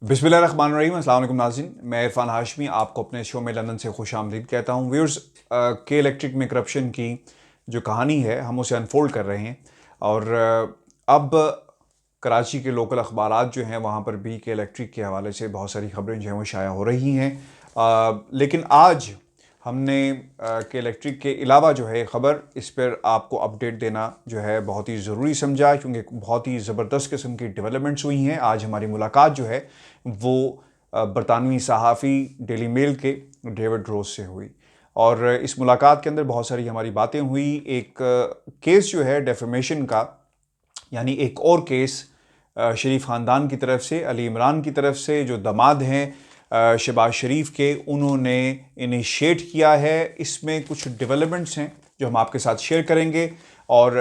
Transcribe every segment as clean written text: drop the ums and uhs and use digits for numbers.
बिस्मिल्लाहिर्रहमानिर्रहीम। अस्सलाम वालेकुम नाज़रीन, मैं इरफान हाशमी आपको अपने शो में लंदन से खुशामदीद कहता हूँ। व्यूअर्स, के इलेक्ट्रिक में करप्शन की जो कहानी है हम उसे अनफोल्ड कर रहे हैं और अब कराची के लोकल अखबारात जो हैं वहाँ पर भी के इलेक्ट्रिक के हवाले से बहुत सारी खबरें जो हैं वो शाया हो रही हैं। लेकिन आज हमने के इलेक्ट्रिक के अलावा जो है ख़बर, इस पर आपको अपडेट देना जो है बहुत ही ज़रूरी समझा, क्योंकि बहुत ही ज़बरदस्त किस्म की डेवलपमेंट्स हुई हैं। आज हमारी मुलाकात जो है वो बरतानवी सहाफ़ी डेली मेल के डेविड रोज से हुई और इस मुलाकात के अंदर बहुत सारी हमारी बातें हुई। एक केस जो है डेफेमेशन का, यानी एक और केस शरीफ ख़ानदान की तरफ से, अली इमरान की तरफ से, जो दामाद हैं शहबाज शरीफ के, उन्होंने इनिशिएट किया है। इसमें कुछ डेवलपमेंट्स हैं जो हम आपके साथ शेयर करेंगे और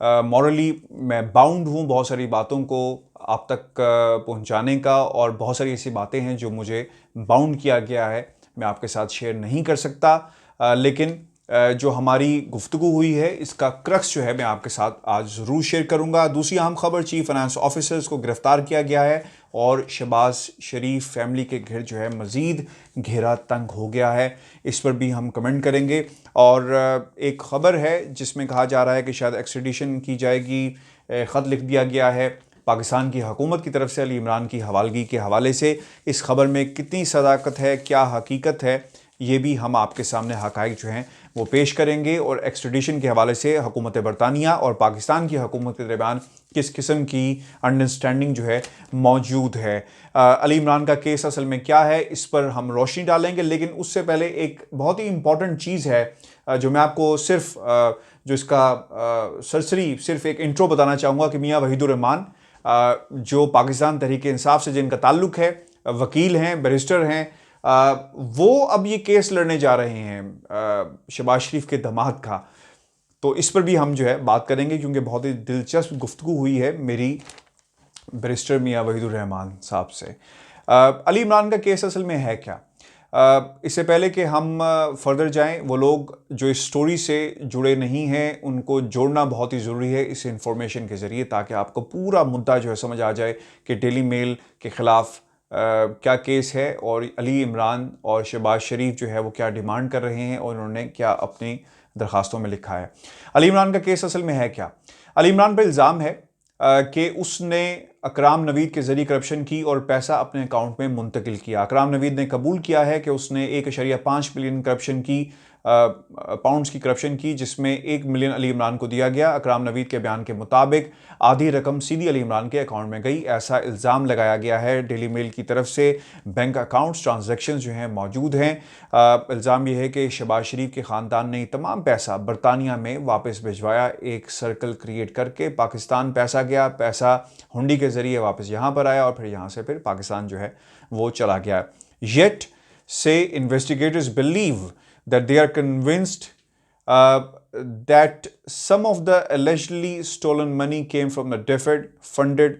मॉरली मैं बाउंड हूँ बहुत सारी बातों को आप तक पहुँचाने का, और बहुत सारी ऐसी बातें हैं जो मुझे बाउंड किया गया है, मैं आपके साथ शेयर नहीं कर सकता। लेकिन जो हमारी गुफ्तगू हुई है इसका क्रक्स जो है मैं आपके साथ आज ज़रूर शेयर करूंगा। दूसरी अहम खबर, चीफ फाइनेंस ऑफिसर्स को गिरफ्तार किया गया है और शहबाज शरीफ फैमिली के घर जो है मज़ीद घेरा तंग हो गया है, इस पर भी हम कमेंट करेंगे। और एक ख़बर है जिसमें कहा जा रहा है कि शायद एक्सट्रेडिशन की जाएगी, ख़त लिख दिया गया है पाकिस्तान की हुकूमत की तरफ से अली इमरान की हवालगी के हवाले से। इस खबर में कितनी सदाकत है, क्या हकीकत है, ये भी हम आपके सामने हक़ाइक़ जो हैं वो पेश करेंगे। और एक्सट्रेडिशन के हवाले से हुकूमत बरतानिया और पाकिस्तान की हुकूमत के दरमियान किस किस्म की अंडरस्टैंडिंग जो है मौजूद है। अली इमरान का केस असल में क्या है, इस पर हम रोशनी डालेंगे। लेकिन उससे पहले एक बहुत ही इंपॉर्टेंट चीज़ है जो मैं आपको सिर्फ जो इसका सरसरी सिर्फ एक इंट्रो बताना चाहूँगा कि मियाँ वहीदुर रहमान, जो पाकिस्तान तहरीक इंसाफ से जिनका ताल्लुक़ है, वकील हैं, बैरिस्टर हैं, वो अब ये केस लड़ने जा रहे हैं शहबाज शरीफ के दामाद का। तो इस पर भी हम जो है बात करेंगे, क्योंकि बहुत ही दिलचस्प गुफ्तगू हुई है मेरी बैरिस्टर मियाँ वहीदुर रहमान साहब से। अली इमरान का केस असल में है क्या? इससे पहले कि हम फर्दर जाएं, वो लोग जो इस स्टोरी से जुड़े नहीं हैं उनको जोड़ना बहुत ही ज़रूरी है इस इंफॉर्मेशन के ज़रिए, ताकि आपको पूरा मुद्दा जो है समझ आ जाए कि डेली मेल के ख़िलाफ़ क्या केस है और अली इमरान और शहबाज शरीफ जो है वो क्या डिमांड कर रहे हैं और उन्होंने क्या अपनी दरख्वास्तों में लिखा है। अली इमरान का केस असल में है क्या? अली इमरान पर इल्ज़ाम है कि उसने अकराम नवीद के ज़रिए करप्शन की और पैसा अपने अकाउंट में मुंतकिल किया। अकराम नवीद ने कबूल किया है कि उसने 1.5 मिलियन करप्शन की पाउंड्स की करप्शन की, जिसमें 1 मिलियन अली इमरान को दिया गया। अकराम नवीद के बयान के मुताबिक आधी रकम सीधी अली इमरान के अकाउंट में गई, ऐसा इल्ज़ाम लगाया गया है डेली मेल की तरफ से। बैंक अकाउंट्स ट्रांजैक्शंस जो हैं मौजूद हैं। इल्ज़ाम यह है कि शहबाज शरीफ के ख़ानदान ने तमाम पैसा बरतानिया में वापस भिजवाया, एक सर्कल क्रिएट करके पाकिस्तान पैसा गया, पैसा हुंडी के ज़रिए वापस यहाँ पर आया और फिर यहाँ से फिर पाकिस्तान जो है वो चला गया। येट से investigators believe that they are convinced that some of the allegedly stolen money came from the deferred funded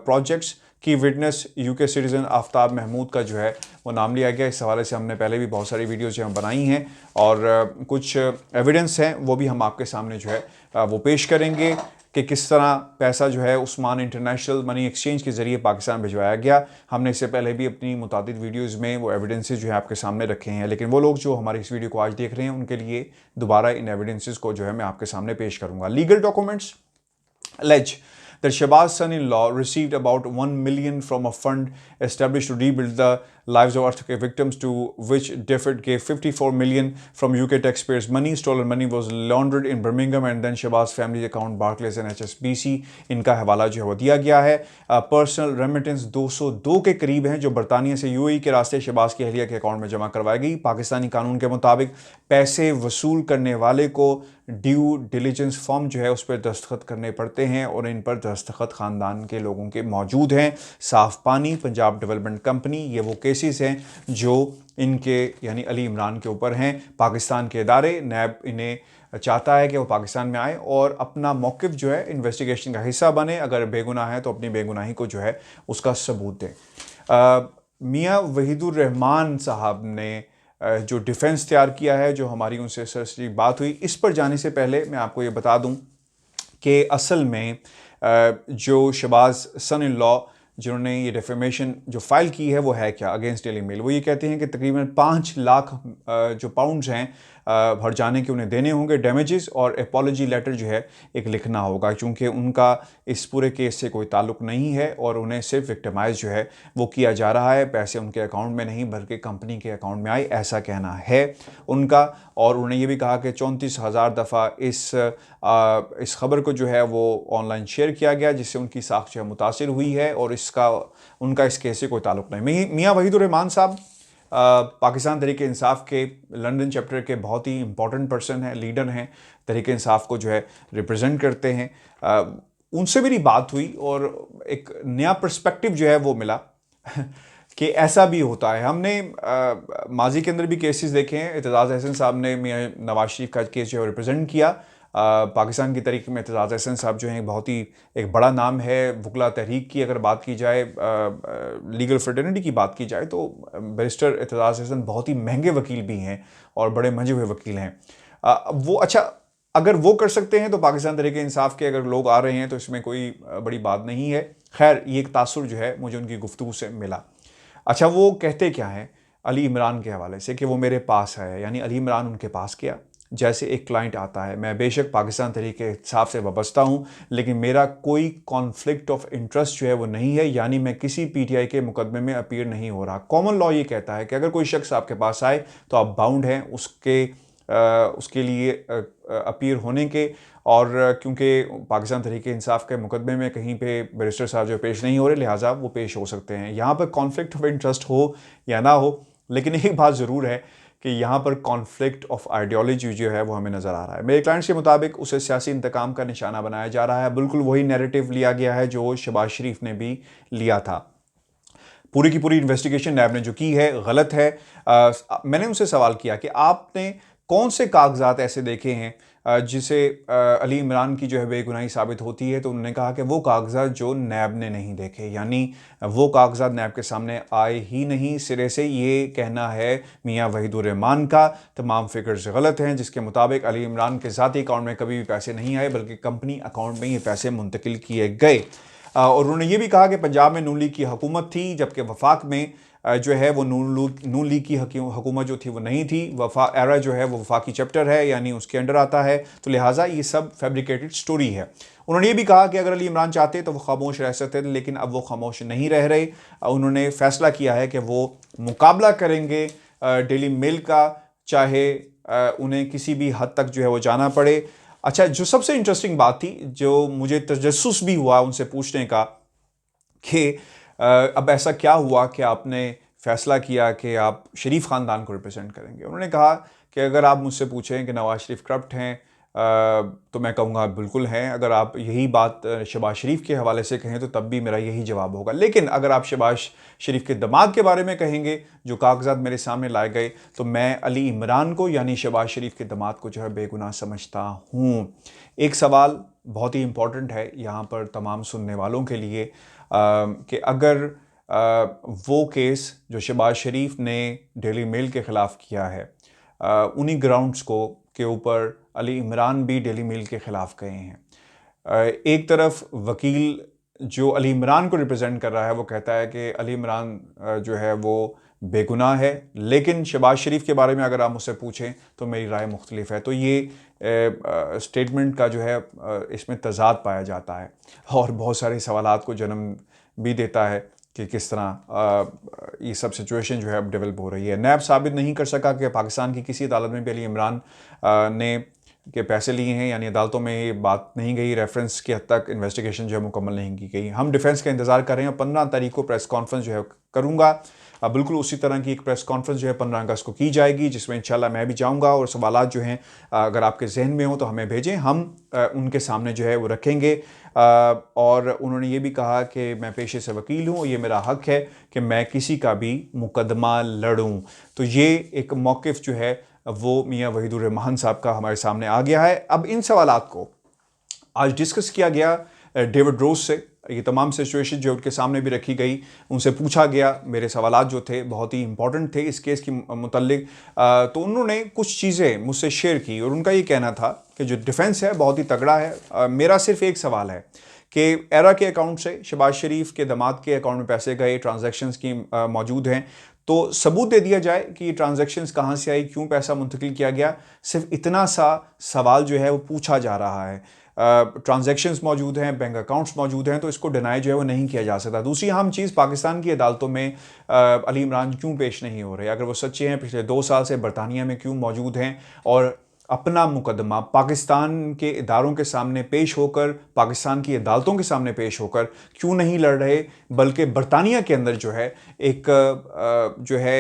projects की witness UK citizen Aftab Mahmood का जो है वो नाम लिया गया। इस हवाले से हमने पहले भी बहुत सारी वीडियोज़ जो हम बनाई हैं और कुछ एविडेंस हैं वो भी हम आपके सामने जो है वो पेश करेंगे कि किस तरह पैसा जो है उस्मान इंटरनेशनल मनी एक्सचेंज के ज़रिए पाकिस्तान भिजवाया गया। हमने इससे पहले भी अपनी मुतादिद वीडियोज़ में वो एविडेंसेस जो है आपके सामने रखे हैं, लेकिन वो लोग जो हमारी इस वीडियो को आज देख रहे हैं उनके लिए दोबारा इन एविडेंसेस को जो है मैं आपके सामने पेश करूँगा। Legal documents allege that Shahbaz's son-in-law received about 1 million from a fund established to rebuild the lives of earthquake victims, to which Deford gave 54 million from UK taxpayers' money. Stolen money was laundered in Birmingham and then Shahbaz's family account Barclays and HSBC, इनका हवाला जो है वो दिया गया है। Personal remittance 202 के करीब हैं जो बरतानिया से यूएई के रास्ते शहबाज की अहलिया के अकाउंट में जमा करवाई गई। पाकिस्तानी कानून के मुताबिक पैसे वसूल करने वाले को ड्यू डिलीजेंस फॉर्म जो है उस पर दस्तखत करने पड़ते हैं और इन पर दस्तखत ख़ानदान के लोगों के मौजूद हैं। साफ़ पानी, पंजाब डेवलपमेंट कंपनी, ये वो केसेस हैं जो इनके यानी अली इमरान के ऊपर हैं। पाकिस्तान के इदारे नैब इन्हें चाहता है कि वो पाकिस्तान में आए और अपना मौक़िफ़ जो है इन्वेस्टिगेशन का हिस्सा बने। अगर बेगुनाह है तो अपनी बेगुनाही को जो है उसका सबूत दें। मियाँ वहीदुर रहमान साहब ने जो डिफेंस तैयार किया है, जो हमारी उनसे सरसरी बात हुई, इस पर जाने से पहले मैं आपको ये बता दूं कि असल में जो शहबाज सन इन लॉ जिन्होंने ये डिफेमेशन जो फाइल की है वो है क्या अगेंस्ट डेली मेल। वो ये कहते हैं कि तकरीबन 5 लाख जो पाउंड्स हैं भर जाने के उन्हें देने होंगे डैमेजेस, और एपॉलॉजी लेटर जो है एक लिखना होगा, क्योंकि उनका इस पूरे केस से कोई ताल्लुक नहीं है और उन्हें सिर्फ विक्टिमाइज जो है वो किया जा रहा है। पैसे उनके अकाउंट में नहीं बल्कि कंपनी के अकाउंट में आए, ऐसा कहना है उनका। और उन्होंने ये भी कहा कि 34,000 दफ़ा इस खबर को जो है वो ऑनलाइन शेयर किया गया, जिससे उनकी साख जो है मुतासिर हुई है, और उनका इस केस से कोई ताल्लुक नहीं। मियाँ वहीदुर रहमान साहब पाकिस्तान तहरीक इंसाफ के लंदन चैप्टर के बहुत ही इंपॉर्टेंट पर्सन हैं, लीडर हैं, तहरीक इंसाफ को जो है रिप्रेजेंट करते हैं। उनसे मेरी बात हुई और एक नया पर्सपेक्टिव जो है वो मिला कि ऐसा भी होता है। हमने माजी के अंदर भी केसेस देखे हैं। एतजाज़ अहसन साहब ने मियां नवाज शरीफ का केस जो है रिप्रेजेंट किया। पाकिस्तान की तारीख में एतजाज़ अहसन साहब जो हैं बहुत ही एक बड़ा नाम है। वकला तहरीक की अगर बात की जाए, लीगल फ्रेटर्निटी की बात की जाए, तो बैरिस्टर एतजाज़ अहसन बहुत ही महंगे वकील भी हैं और बड़े मंजे हुए वकील हैं। वो अच्छा, अगर वो कर सकते हैं तो पाकिस्तान तहरीक इंसाफ के अगर लोग आ रहे हैं तो इसमें कोई बड़ी बात नहीं है। खैर, ये एक तासुर जो है मुझे उनकी गुफ्तगू से मिला। अच्छा, वो कहते क्या हैं अली इमरान के हवाले से कि वो मेरे पास है, यानी अली इमरान उनके पास गया। जैसे एक क्लाइंट आता है, मैं बेशक पाकिस्तान तहरीक इंसाफ से वाबस्ता हूँ, लेकिन मेरा कोई कॉन्फ्लिक्ट ऑफ इंटरेस्ट जो है वो नहीं है, यानी मैं किसी पीटीआई के मुकदमे में अपीयर नहीं हो रहा। कॉमन लॉ ये कहता है कि अगर कोई शख्स आपके पास आए तो आप बाउंड हैं उसके लिए अपीयर होने के। और क्योंकि पाकिस्तान तहरीक इंसाफ के मुकदमे में कहीं पे बैरिस्टर साहब जो पेश नहीं हो रहे, लिहाजा वो पेश हो सकते हैं। यहाँ पर कॉन्फ्लिक्ट ऑफ इंटरेस्ट हो या ना हो, लेकिन एक बात ज़रूर है कि यहाँ पर कॉन्फ्लिक्ट ऑफ आइडियोलॉजी जो है वो हमें नज़र आ रहा है। मेरे क्लाइंट्स के मुताबिक उसे सियासी इंतकाम का निशाना बनाया जा रहा है। बिल्कुल वही नैरेटिव लिया गया है जो शहबाज शरीफ ने भी लिया था। पूरी की पूरी इन्वेस्टिगेशन नैब ने जो की है गलत है। मैंने उनसे सवाल किया कि आपने कौन से कागजात ऐसे देखे हैं जिसे अली इमरान की जो है बेगुनाही साबित होती है, तो उन्होंने कहा कि वो कागजात जो नैब ने नहीं देखे, यानी वो कागजात नैब के सामने आए ही नहीं। सिरे से ये कहना है मियां वहीदुर रहमान का, तमाम फिगर्स गलत हैं, जिसके मुताबिक अली इमरान के ज़ाती अकाउंट में कभी भी पैसे नहीं आए बल्कि कंपनी अकाउंट में ये पैसे मुंतकिल किए गए। और उन्होंने ये भी कहा कि पंजाब में नून लीग की हुकूमत थी, जबकि वफाक में जो है वो नून लीग की हुकूमत जो थी वो नहीं थी। एरा जो है वो वफाकी चैप्टर है, यानी उसके अंडर आता है, तो लिहाजा ये सब फैब्रिकेटेड स्टोरी है। उन्होंने ये भी कहा कि अगर अली इमरान चाहते तो वो खामोश रह सकते थे, लेकिन अब वो खामोश नहीं रह रहे। उन्होंने फैसला किया है कि वो मुकाबला करेंगे डेली मेल का, चाहे उन्हें किसी भी हद तक जो है वो जाना पड़े। अच्छा, जो सबसे इंटरेस्टिंग बात थी, जो मुझे तजस्सुस भी हुआ उनसे पूछने का, कि अब ऐसा क्या हुआ कि आपने फैसला किया कि आप शरीफ ख़ानदान को रिप्रेजेंट करेंगे। उन्होंने कहा कि अगर आप मुझसे पूछें कि नवाज शरीफ करप्ट हैं, तो मैं कहूँगा बिल्कुल हैं। अगर आप यही बात शहबाज शरीफ के हवाले से कहें तो तब भी मेरा यही जवाब होगा। लेकिन अगर आप शहबाज शरीफ के दामाद के बारे में कहेंगे, जो कागजात मेरे सामने लाए गए, तो मैं अली इमरान को यानी शहबाज शरीफ के दामाद को जो है बेगुनाह समझता हूँ। एक सवाल बहुत ही इंपॉर्टेंट है यहाँ पर तमाम सुनने वालों के लिए, कि अगर वो केस जो शहबाज शरीफ ने डेली मेल के ख़िलाफ़ किया है, उन्हीं ग्राउंड्स को के ऊपर अली इमरान भी डेली मेल के ख़िलाफ़ गए हैं। एक तरफ वकील जो अली इमरान को रिप्रेजेंट कर रहा है वो कहता है कि अली इमरान जो है वो बेगुनाह है, लेकिन शहबाज शरीफ के बारे में अगर आप मुझसे पूछें तो मेरी राय मुख्तलिफ है। तो ये स्टेटमेंट का जो है इसमें तज़ाद पाया जाता है और बहुत सारे सवालात को जन्म भी देता है कि किस तरह ये सब सिचुएशन जो है अब डेवलप हो रही है। नैब साबित नहीं कर सका कि पाकिस्तान की किसी अदालत में भी अली इमरान ने के पैसे लिए हैं, यानी अदालतों में ये बात नहीं गई, रेफरेंस की हद तक इन्वेस्टिगेशन जो है मुकम्मल नहीं की गई। हम डिफेंस का इंतज़ार कर रहे हैं। 15 तारीख को प्रेस कॉन्फ्रेंस जो है करूँगा। बिल्कुल उसी तरह की एक प्रेस कॉन्फ्रेंस जो है 15 अगस्त को की जाएगी, जिसमें इंशाल्लाह मैं भी जाऊँगा, और सवालात जो हैं अगर आपके जहन में हो तो हमें भेजें, हम उनके सामने जो है वो रखेंगे। और उन्होंने ये भी कहा कि मैं पेशे से वकील हूँ, ये मेरा हक़ है कि मैं किसी का भी मुकदमा लड़ूँ। तो ये एक मौक़िफ़ जो है वो मियां वहीदुर रहमान साहब का हमारे सामने आ गया है। अब इन सवालात को आज डिस्कस किया गया डेविड रोज से। ये तमाम सिचुएशन जो उनके सामने भी रखी गई, उनसे पूछा गया। मेरे सवालात जो थे बहुत ही इंपॉर्टेंट थे इस केस के मुतल्लिक। तो उन्होंने कुछ चीज़ें मुझसे शेयर की और उनका ये कहना था कि जो डिफेंस है बहुत ही तगड़ा है। मेरा सिर्फ एक सवाल है कि एरा के अकाउंट से शहबाज शरीफ के दामाद के अकाउंट में पैसे गए, ट्रांजैक्शंस की मौजूद हैं, तो सबूत दे दिया जाए कि ये ट्रांजैक्शंस कहाँ से आई, क्यों पैसा मुंतकिल किया गया। सिर्फ इतना सा सवाल जो है वो पूछा जा रहा है। ट्रांजैक्शंस मौजूद हैं, बैंक अकाउंट्स मौजूद हैं, तो इसको डिनाई जो है वो नहीं किया जा सकता। दूसरी अहम चीज़, पाकिस्तान की अदालतों में अली इमरान क्यों पेश नहीं हो रहे? अगर वो सच्चे हैं, पिछले 2 साल से बरतानिया में क्यों मौजूद हैं और अपना मुकदमा पाकिस्तान के इदारों के सामने पेश होकर, पाकिस्तान की अदालतों के सामने पेश होकर क्यों नहीं लड़ रहे, बल्कि बरतानिया के अंदर जो है एक जो है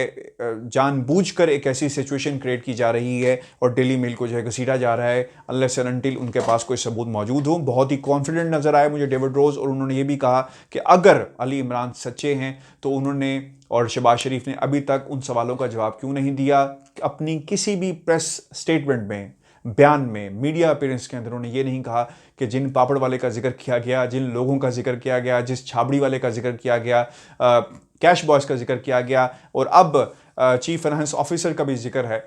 जानबूझकर एक ऐसी सिचुएशन क्रिएट की जा रही है और डेली मेल को जो है घसीटा जा रहा है अनलेस एंड अनटिल उनके पास कोई सबूत मौजूद हो। बहुत ही कॉन्फिडेंट नजर आए मुझे डेविड रोज, और उन्होंने ये भी कहा कि अगर अली इमरान सच्चे हैं तो उन्होंने और शहबाज शरीफ ने अभी तक उन सवालों का जवाब क्यों नहीं दिया। अपनी किसी भी प्रेस स्टेटमेंट में, बयान में, मीडिया अपीयरेंस के अंदर उन्होंने ये नहीं कहा कि जिन पापड़ वाले का जिक्र किया गया, जिन लोगों का जिक्र किया गया, जिस छाबड़ी वाले का जिक्र किया गया, कैश बॉयज का जिक्र किया गया और अब चीफ फाइनेंस ऑफिसर का भी जिक्र है,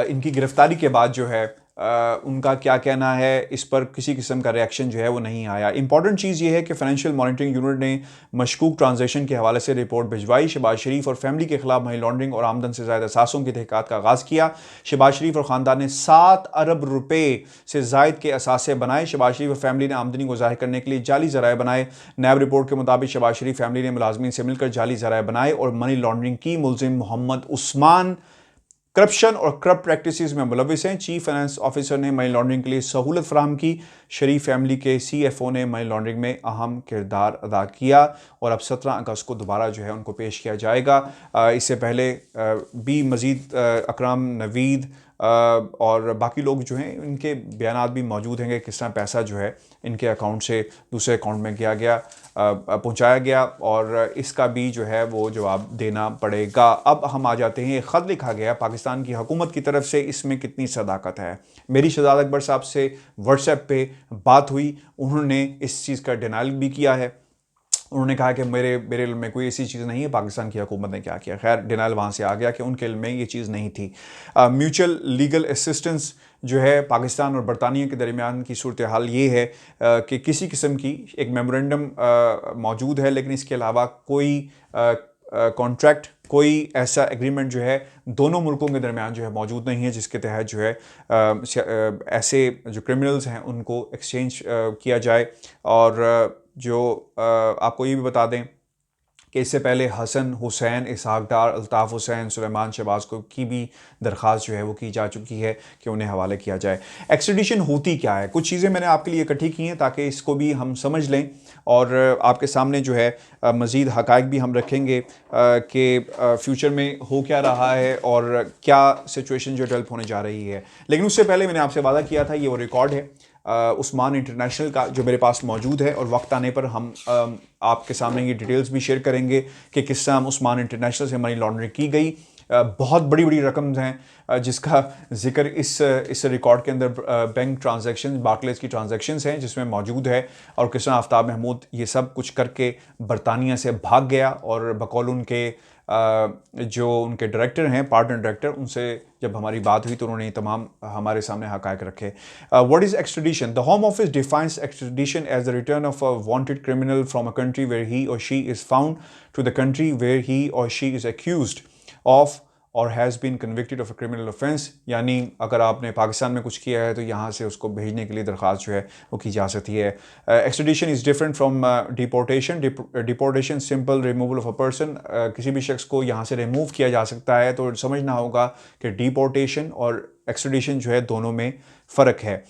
इनकी गिरफ्तारी के बाद जो है उनका क्या कहना है, इस पर किसी किस्म का रिएक्शन जो है वो नहीं आया। इंपॉर्टेंट चीज़ ये है कि फाइनेंशियल मॉनिटरिंग यूनिट ने मशकूक ट्रांजैक्शन के हवाले से रिपोर्ट भिजवाई। शहबाज शरीफ और फैमिली के खिलाफ मनी लॉन्ड्रिंग और आमदन से ज़्यादा असासों की तहक़ीक़ात का आगाज़ किया। शहबाज शरीफ और ख़ानदान ने 7 अरब रुपए से ज़ायद के असासे बनाए। शहबाज शरीफ और फैमिली ने आमदनी को ज़ाहिर करने के लिए जाली ज़राए बनाए। नैब रिपोर्ट के मुताबिक शहबाज शरीफ फैमिली ने मुलाजमीन से मिलकर जाली ज़राए बनाए और मनी लॉन्ड्रिंग की। मुलजिम मोहम्मद उस्मान करप्शन और करप्ट प्रैक्टिसेस में मुलविस हैं। चीफ फाइनेंस ऑफिसर ने मनी लॉन्ड्रिंग के लिए सहूलत फराहम की। शरीफ फैमिली के CFO ने मनी लॉन्ड्रिंग में अहम किरदार अदा किया और अब 17 अगस्त को दोबारा जो है उनको पेश किया जाएगा। इससे पहले भी मज़ीद अकराम नवीद और बाकी लोग जो हैं इनके बयानात भी मौजूद हैं कि किस तरह पैसा जो है इनके अकाउंट से दूसरे अकाउंट में किया गया, पहुंचाया गया, और इसका भी जो है वो जवाब देना पड़ेगा। अब हम आ जाते हैं, ख़त लिखा गया पाकिस्तान की हुकूमत की तरफ से, इसमें कितनी सदाकत है। मेरी शहजाद अकबर साहब से व्हाट्सएप पे बात हुई, उन्होंने इस चीज़ का डिनाइल भी किया है। उन्होंने कहा कि मेरे इल्म में कोई ऐसी चीज़ नहीं है, पाकिस्तान की हुकूमत ने क्या किया। खैर डिनाइल वहाँ से आ गया कि उनके इल्म में ये चीज़ नहीं थी। म्यूचुअल लीगल असिस्टेंस जो है पाकिस्तान और बरतानिया के दरमियान की सूरत हाल ये है कि किसी किस्म की एक मेमोरेंडम मौजूद है, लेकिन इसके अलावा कोई कॉन्ट्रैक्ट, कोई ऐसा एग्रीमेंट जो है दोनों मुल्कों के दरमियान जो है मौजूद नहीं है जिसके तहत जो है ऐसे जो क्रिमिनल्स हैं उनको एक्सचेंज किया जाए। और जो आपको ये भी बता दें कि इससे पहले हसन, हुसैन, इसहाक डार, अल्ताफ़ हुसैन, सुलेमान शहबाज को की भी दरख्वास्त जो है वो की जा चुकी है कि उन्हें हवाले किया जाए। एक्सट्रैडिशन होती क्या है? कुछ चीज़ें मैंने आपके लिए इकट्ठी की हैं ताकि इसको भी हम समझ लें और आपके सामने जो है मज़ीद हक़ाइक़ भी हम रखेंगे कि फ्यूचर में हो क्या रहा है और क्या सिचुएशन जो डेवलप होने जा रही है। लेकिन उससे पहले मैंने आपसे वादा किया था, ये वो रिकॉर्ड है उस्मान इंटरनेशनल का जो मेरे पास मौजूद है, और वक्त आने पर हम आपके सामने ये डिटेल्स भी शेयर करेंगे कि किस तरह उस्मान इंटरनेशनल से मनी लॉन्ड्रिंग की गई। बहुत बड़ी बड़ी रकम हैं जिसका जिक्र इस रिकॉर्ड के अंदर बैंक ट्रांजैक्शन, बार्कलेस की ट्रांजैक्शंस हैं जिसमें मौजूद है, और किस तरह आफ्ताब महमूद ये सब कुछ करके बरतानिया से भाग गया और बकौल उनके जो उनके डायरेक्टर हैं, पार्टनर डायरेक्टर, उनसे जब हमारी बात हुई तो उन्होंने तमाम हमारे सामने हक़ाइक़ रखे। What is extradition? The home office defines extradition as the return of a wanted criminal from a country where he or she is found to the country where he or she is accused of or has been convicted of a criminal offence. यानी अगर आपने पाकिस्तान में कुछ किया है तो यहाँ से उसको भेजने के लिए दरख्वास्त जो है वो की जा सकती है। Extradition is different from deportation. Deportation simple removal of a person, किसी भी शख्स को यहाँ से रिमूव किया जा सकता है, तो समझना होगा कि डिपोर्टेशन और एक्सट्रैडिशन जो है दोनों में फ़र्क है।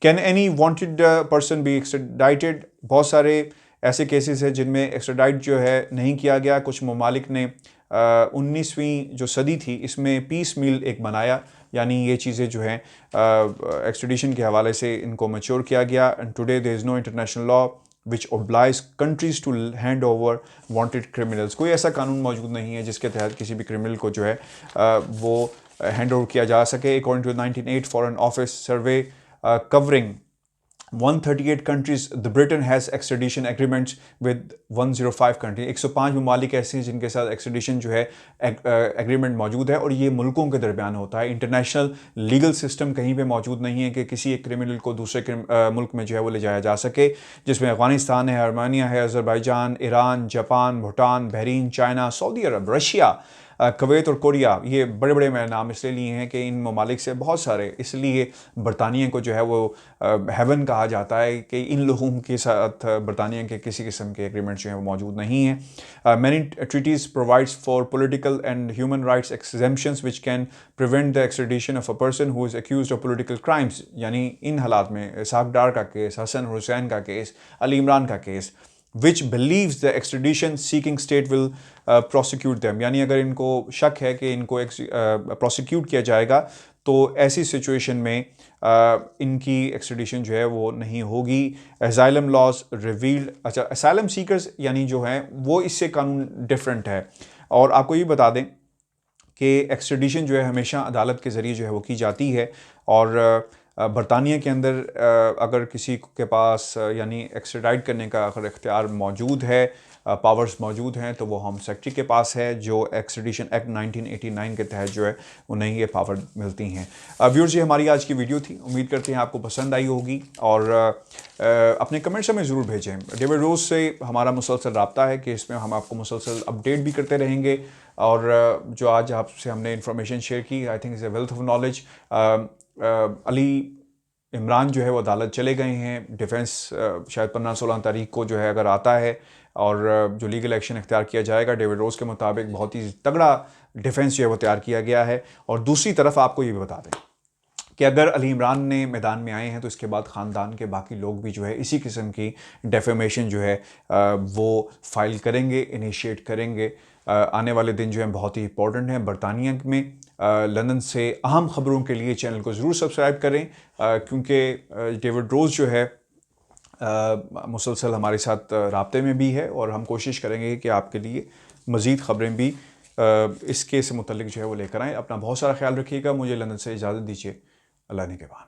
Can any wanted person be extradited? बहुत सारे ऐसे केसेस हैं जिनमें एक्सट्रैडिट जो है नहीं किया गया। कुछ ममालिक ने 19वीं जो सदी थी इसमें पीस मील एक बनाया, यानी ये चीज़ें जो हैं एक्सट्रैडिशन के हवाले से इनको मैच्योर किया गया। And today there is no international law which obliges countries to hand over wanted criminals. कोई ऐसा कानून मौजूद नहीं है जिसके तहत किसी भी क्रिमिनल को जो है वो हैंड ओवर किया जा सके। According to 1908 foreign office survey covering 138 countries, the Britain has extradition agreements with 105 countries। 105 ममालिक ऐसे हैं जिनके साथ एक्सट्रेडिशन जो है एग्रीमेंट मौजूद है, और ये मुल्कों के दरमियान होता है। इंटरनेशनल लीगल सिस्टम कहीं पे मौजूद नहीं है कि किसी एक क्रिमिनल को दूसरे मुल्क में जो है वो ले जाया जा सके, जिसमें अफगानिस्तान है, अर्मेनिया है, Azerbaijan, Iran, Japan, Bhutan, Bahrain, China, Saudi Arabia, Russia, Kuwait और कोरिया। ये बड़े बड़े मैंने नाम इसलिए लिए हैं कि इन ममालिक से बहुत सारे, इसलिए बरतानिया को जो है वो हेवन कहा जाता है कि इन लोगों के साथ बरतानिया के किसी किस्म के एग्रीमेंट जो हैं वो मौजूद नहीं हैं। Many treaties provides for political and human rights exemptions which can prevent the extradition of a person who is accused of political crimes. यानी इन हालात में इसहाक डार का केस, हसन हुसैन का केस, अली इमरान का case, which believes the extradition seeking state will prosecute them। यानी अगर इनको शक है कि इनको prosecute किया जाएगा तो ऐसी सिचुएशन में इनकी एक्सट्रेडिशन जो है वो नहीं होगी। एसाइलम लॉज रिवील्ड, अच्छा एसाइलम सीकर्स यानी जो हैं वो इससे कानून डिफरेंट है। और आपको ये बता दें कि एक्सट्रेडिशन जो है हमेशा अदालत के ज़रिए जो है वो की जाती है, और बरतानिया के अंदर अगर किसी के पास यानी एक्सट्राडाइट करने का अगर इख्तियार मौजूद है, पावर्स मौजूद हैं, तो वो होम सेक्रेटरी के पास है, जो एक्सट्रेडिशन एक्ट 1989 के तहत जो है उन्हें ये पावर मिलती हैं। व्यूअर्स, ये हमारी आज की वीडियो थी, उम्मीद करते हैं आपको पसंद आई होगी, और अपने कमेंट्स हमें ज़रूर भेजें। डेविड रोज से हमारा मुसलसल रब्ता है कि इसमें हम आपको मुसलसल अपडेट भी करते रहेंगे, और जो आज आपसे हमने इन्फॉर्मेशन शेयर की, I think is a wealth of knowledge. Ali Imran जो है वो अदालत चले गए हैं। डिफेंस शायद 15-16 तारीख को जो है अगर आता है, और जो लीगल एक्शन इख्तियार किया जाएगा डेविड रोज के मुताबिक बहुत ही तगड़ा डिफेंस जो है वो तैयार किया गया है। और दूसरी तरफ आपको ये भी बता दें कि अगर अली इमरान ने मैदान में आए हैं तो इसके बाद ख़ानदान के बाकी लोग भी जो है इसी किस्म की डेफेमेशन जो है वो फाइल करेंगे, इनिशिएट करेंगे। आने वाले दिन जो है बहुत ही इंपॉर्टेंट हैं बरतानिया में। लंदन से अहम ख़बरों के लिए चैनल को ज़रूर सब्सक्राइब करें, क्योंकि डेविड रोज जो है मुसलसल हमारे साथ राब्ते में भी है, और हम कोशिश करेंगे कि आपके लिए मज़ीद ख़बरें भी इस केस से मुतल्लिक जो है वो लेकर आएँ। अपना बहुत सारा ख्याल रखिएगा। मुझे लंदन से इजाज़त दीजिए। अल्लाह ने के बाद।